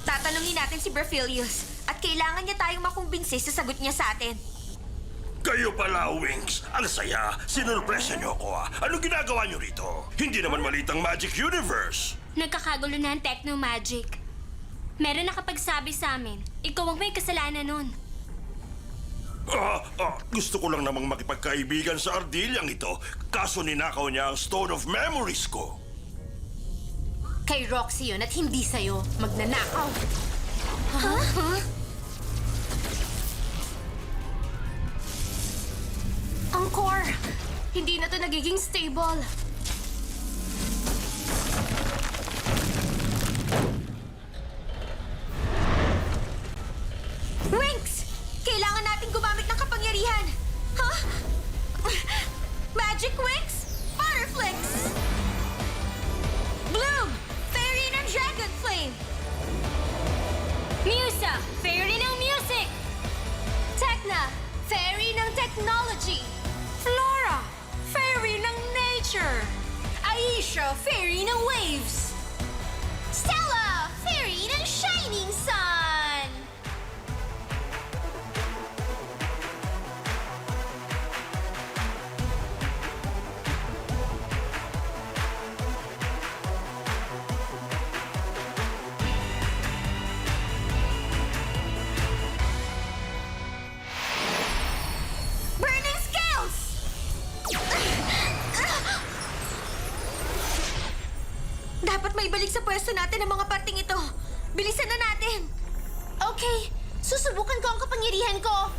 Tatanungin natin si Berphilius at kailangan niya tayong makumbinsi sa sagot niya sa atin. Kayo pala, Wings. Ang saya. Sinurpresa niyo ako, ah. Anong ginagawa niyo rito? Hindi naman malitang Magic Universe. Nagkakagulo na ang techno-magic. Meron nakapagsabi sa amin, ikaw ang may kasalanan nun. Gusto ko lang namang makipagkaibigan sa ardilyang ito. Kaso ninakaw niya ang Stone of Memories ko. Kay Roxy yun at hindi sa'yo. Magnanakaw. Ang core! Hindi na to nagiging stable. Winx! Kailangan natin gumamit ng kapangyarihan! Huh? Magic Winx! Butterflix! Bloom! Fairy ng Dragon Flame! Musa, fairy ng music! Tekna! Fairy ng Technology! Flora! Fairy ng Nature! Aisha! Fairy ng Waves! Stella! Fairy ng Shining Sun! Burning Scales! Dapat may balik sa pwesto natin ang mga parting ito. Bilisan na natin. Okay, susubukan ko ang kapangyarihan ko.